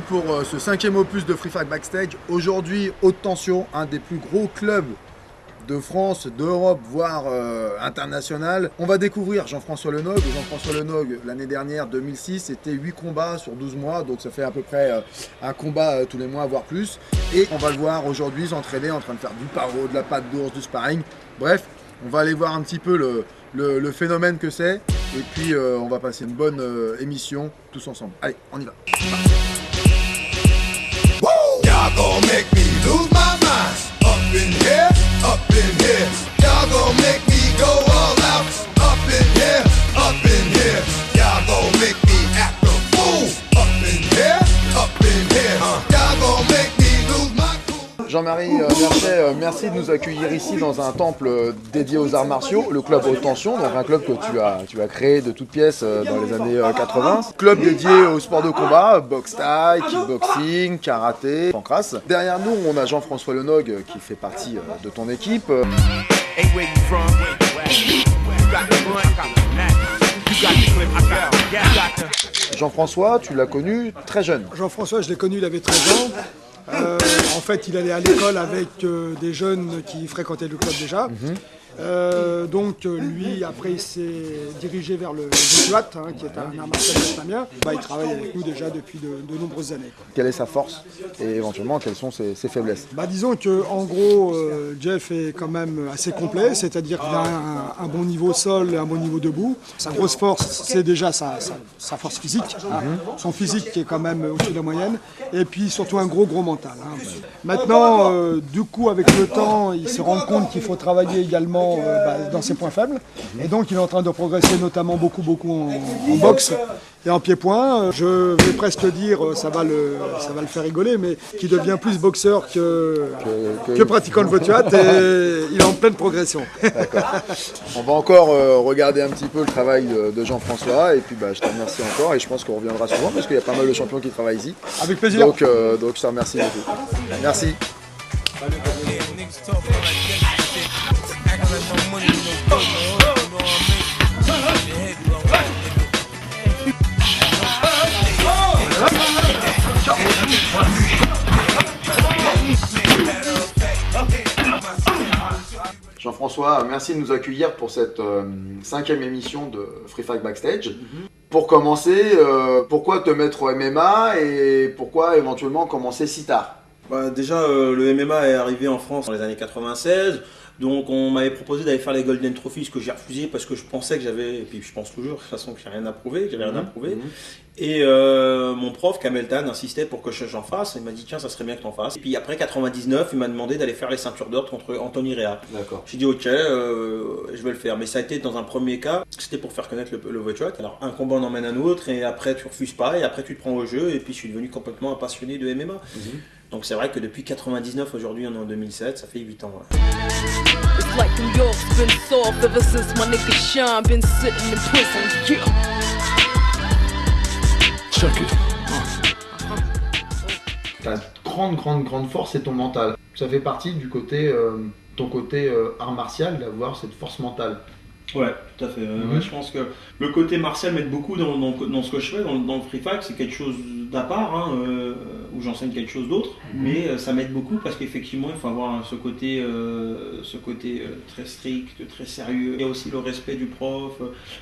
pour ce 5e opus de Free Fight Backstage. Aujourd'hui, Haute Tension, un des plus gros clubs de France, d'Europe, voire international. On va découvrir Jean-François Lenogue. Jean-François Lenogue, l'année dernière, 2006, c'était 8 combats sur 12 mois, donc ça fait à peu près un combat tous les mois, voire plus. Et on va le voir aujourd'hui s'entraîner, en train de faire du paro, de la patte d'ours, du sparring. Bref, on va aller voir un petit peu le phénomène que c'est. Et puis on va passer une bonne émission tous ensemble. Allez, on y va. Y'all gon' make me lose my mind. Up in here, up in here. Y'all gon' make me go all out. Up in here, up in here. Y'all gon' make me act a fool. Up in here, up in here. Y'all gon' make me lose my cool. Jean-Marie Merchet, merci de nous accueillir ici dans un temple dédié aux arts martiaux, le club Haute Tension, donc un club que tu as créé de toutes pièces dans les années 80. Club dédié au sport de combat, boxe thaï, kickboxing, karaté, pancrace. Derrière nous, on a Jean-François Lenogue qui fait partie de ton équipe. Jean-François, tu l'as connu très jeune. Jean-François, je l'ai connu, il avait 13 ans. En fait, il allait à l'école avec des jeunes qui fréquentaient le club déjà. Donc lui, après, il s'est dirigé vers le Vutuat, qui est un art martial vietnamien. Il travaille avec nous déjà depuis de nombreuses années. Quelle est sa force et éventuellement quelles sont ses faiblesses? Disons qu'en gros, Jeff est quand même assez complet, c'est-à-dire qu'il a un bon niveau au sol et un bon niveau debout. Sa grosse force, c'est déjà sa force physique, son physique qui est quand même au-dessus de la moyenne, et puis surtout un gros mental. Maintenant, du coup, avec le temps, il se rend compte qu'il faut travailler également dans ses points faibles, et donc il est en train de progresser notamment beaucoup en boxe et en pied-point. Je vais presque dire, ça va le faire rigoler, mais qui devient plus boxeur que pratiquant le Vutuat, et il est en pleine progression. D'accord. On va encore regarder un petit peu le travail de Jean-François, et puis je te remercie encore, et je pense qu'on reviendra souvent parce qu'il y a pas mal de champions qui travaillent ici. Avec plaisir. Donc je te remercie beaucoup. Merci. Jean-François, merci de nous accueillir pour cette 5e émission de Free Fight Backstage. Pour commencer, pourquoi te mettre au MMA et pourquoi éventuellement commencer si tard? Déjà, le MMA est arrivé en France dans les années 96. Donc on m'avait proposé d'aller faire les Golden Trophies, ce que j'ai refusé parce que je pensais que j'avais, et puis je pense toujours de toute façon que j'avais rien à prouver. Et mon prof Kamel Tan insistait pour que j'en fasse. Il m'a dit tiens, ça serait bien que t'en fasses. Et puis après 99, il m'a demandé d'aller faire les ceintures d'or contre Anthony Rea. D'accord. J'ai dit ok, je vais le faire. Mais ça a été dans un premier cas, c'était pour faire connaître le Vutuat. Alors un combat en emmène un autre, et après tu refuses pas, et après tu te prends au jeu, et puis je suis devenu complètement un passionné de MMA. Donc c'est vrai que depuis 99, aujourd'hui on est en 2007, ça fait 8 ans. Ouais. It's like New York's been soft ever since my nigga Sean been sitting in prison. Yeah. Check it. Ta grande force, c'est ton mental. Ça fait partie du côté, ton côté art martial, d'avoir cette force mentale. Ouais, tout à fait. Je pense que le côté martial m'aide beaucoup dans ce que je fais, dans le free fight. C'est quelque chose d'à part, où j'enseigne quelque chose d'autre, mais ça m'aide beaucoup parce qu'effectivement il faut avoir ce côté très strict, très sérieux. Il y a aussi le respect du prof,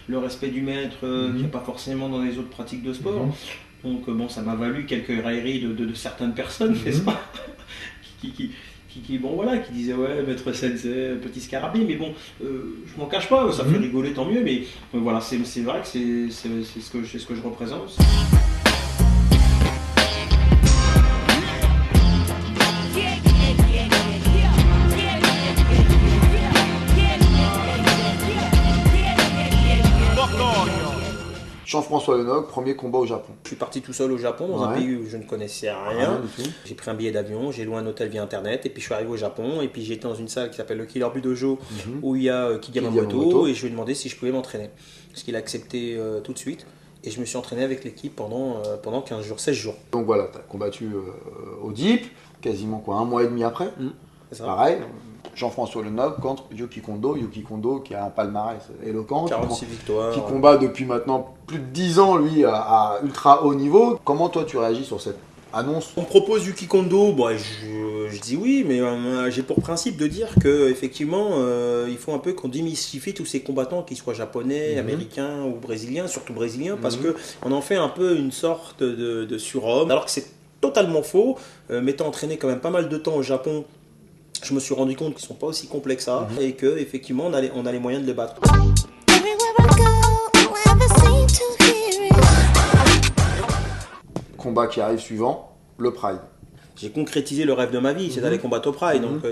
le respect du maître, qu'il n'y a pas forcément dans les autres pratiques de sport. Donc ça m'a valu quelques railleries de certaines personnes, n'est-ce pas, qui disaient ouais, maître sensei, petit scarabée, mais bon, je m'en cache pas, ça fait rigoler, tant mieux, mais voilà, c'est vrai que c'est ce que je représente. Jean-François Lenogue, premier combat au Japon. Je suis parti tout seul au Japon, dans un pays où je ne connaissais rien. J'ai pris un billet d'avion, j'ai loué un hôtel via internet, et puis je suis arrivé au Japon, et puis j'étais dans une salle qui s'appelle le Killer Budojo, où il y a Kid Yamamoto, et je lui ai demandé si je pouvais m'entraîner. Ce qu'il a accepté tout de suite, et je me suis entraîné avec l'équipe pendant 15 jours, 16 jours. Donc voilà, tu as combattu au DIP, quasiment un mois et demi après. C'est ça. Pareil, Jean-François Lenogue contre Yuki Kondo qui a un palmarès éloquent, 46 victoires. qui combat depuis maintenant plus de 10 ans, lui, à ultra haut niveau. Comment toi tu réagis sur cette annonce. On me propose du Kikondo, bon, je dis oui, mais j'ai pour principe de dire que effectivement, il faut un peu qu'on démystifie tous ces combattants, qu'ils soient japonais, américains ou brésiliens, surtout brésiliens, parce que on en fait un peu une sorte de surhomme, alors que c'est totalement faux. M'étant entraîné quand même pas mal de temps au Japon, je me suis rendu compte qu'ils sont pas aussi complets que ça, et que effectivement, on a les moyens de les battre. Combat qui arrive suivant, le Pride. J'ai concrétisé le rêve de ma vie, c'est d'aller combattre au Pride. Donc,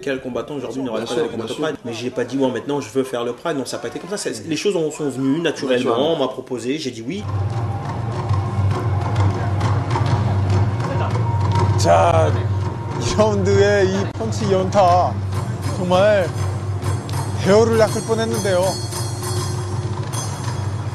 quel combattant aujourd'hui n'aurait pas d'aller combattre au Pride? Mais j'ai pas dit, moi maintenant je veux faire le Pride. Non, ça n'a pas été comme ça. Les choses sont venues naturellement. On m'a proposé, j'ai dit oui. 자, 2라운드의 이 펀치 연타 정말 대어를 낚을 뻔했는데요.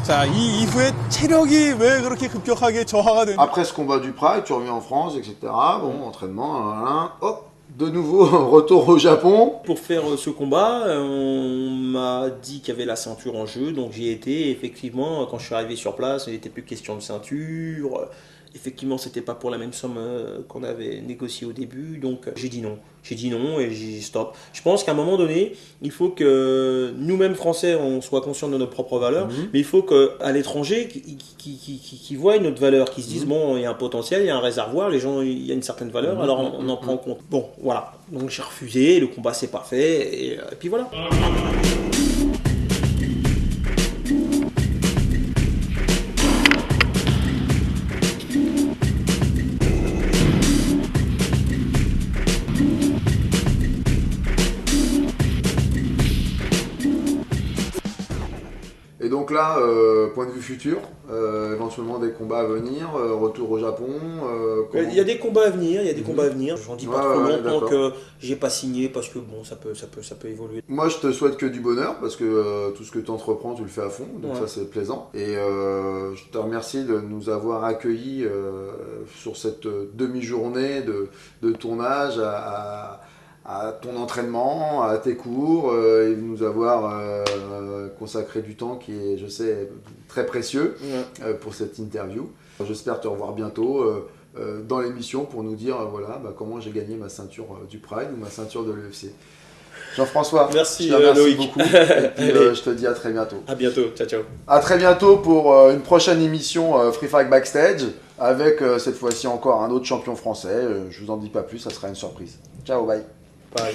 자, 이 이후에 체력이 왜 그렇게 급격하게 저하가 되는지. Après ce combat du Pride, tu reviens en France, etc. Bon, entraînement, hop, de nouveau retour au Japon. Pour faire ce combat, on m'a dit qu'il y avait la ceinture en jeu, donc j'y ai été. Effectivement, quand je suis arrivé sur place, il n'était plus question de ceinture. Effectivement, c'était pas pour la même somme qu'on avait négocié au début, donc j'ai dit non. J'ai dit non et j'ai dit stop. Je pense qu'à un moment donné, il faut que nous-mêmes Français, on soit conscients de nos propres valeurs, mais il faut qu'à l'étranger, qui voient notre valeur, qui se disent bon, il y a un potentiel, il y a un réservoir, les gens, il y a une certaine valeur, alors on en prend compte. Bon, voilà. Donc j'ai refusé, le combat s'est pas fait, et puis voilà. Et donc là, point de vue futur, éventuellement des combats à venir, retour au Japon. Il y a des combats à venir, J'en dis pas trop longtemps que j'ai pas signé parce que bon, ça peut évoluer. Moi, je te souhaite que du bonheur parce que tout ce que tu entreprends, tu le fais à fond, donc ça c'est plaisant. Et je te remercie de nous avoir accueillis sur cette demi-journée de tournage à ton entraînement, à tes cours, et de nous avoir consacré du temps qui est, je sais, très précieux pour cette interview. J'espère te revoir bientôt dans l'émission pour nous dire voilà, comment j'ai gagné ma ceinture du Pride ou ma ceinture de l'UFC. Jean-François, merci, je te remercie Loïc. beaucoup. Et puis, je te dis à très bientôt. À bientôt, ciao ciao. À très bientôt pour une prochaine émission Free Fight Backstage avec cette fois-ci encore un autre champion français. Je vous en dis pas plus, ça sera une surprise. Ciao, bye. Bye.